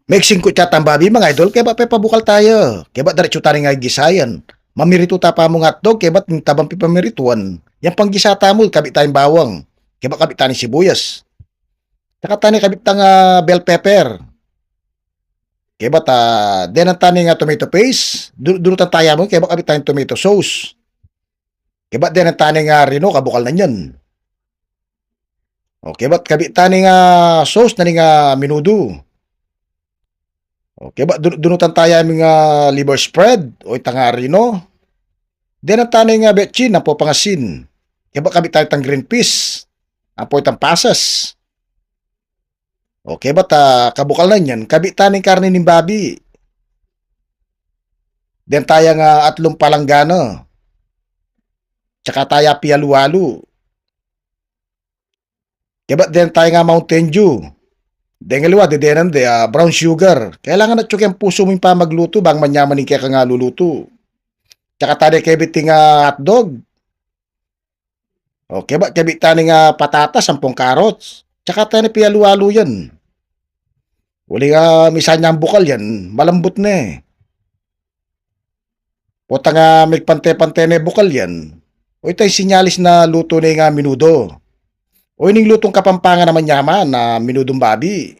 Mixing ko tiyatang babi mga idol, kaya ba pabukal tayo? Kaya ba diretso tayo nga gisayan? Mamirito ta pa mong hotdog, kaya ba tabang pipamirituan? Yan pang gisata mo, kabit tayong bawang. Kaya ba kabit tayong sibuyas? Tsaka tayo kabit tayong bell pepper. Kaya ba denan tayo nga tomato paste? Durutan tayo mo, kaya ba kabit tayong tomato sauce? Kaya ba denan tayo nga rino, kabukal na yan. Okay, ba't kabit tayo nga sauce na nga minudo? Okay ba, dunutan tayo aming liver spread o itangari no? Then ang tanay nga betchin na po pangasin. Kaya ba kabit tayo tang green peas? Apo itang pasas. Okay ba kabukal na yan? Kabit tayo karne ng babi. Then tayo nga atlong palanggana. Tsaka tayo pialuwalu. Kaya ba then tayo nga Mountain Dew. Dengaliwa, dedenan brown sugar. Kailangan na tsuk yung puso mo yung pa magluto bang manyaman kaya ka nga luluto. Tsaka tayo kabiting hotdog. Okay ba, kabit tayo nga patatas, 10 carrots. Tsaka tayo pialu-alu yan. Uli nga misa niya ang bukal yan, malambot na eh. Puta nga may pante-pante na bukal yan. O ito'y sinyalis na luto na nga minudo. O ining lutong kapampangan naman yaman na minudong babi.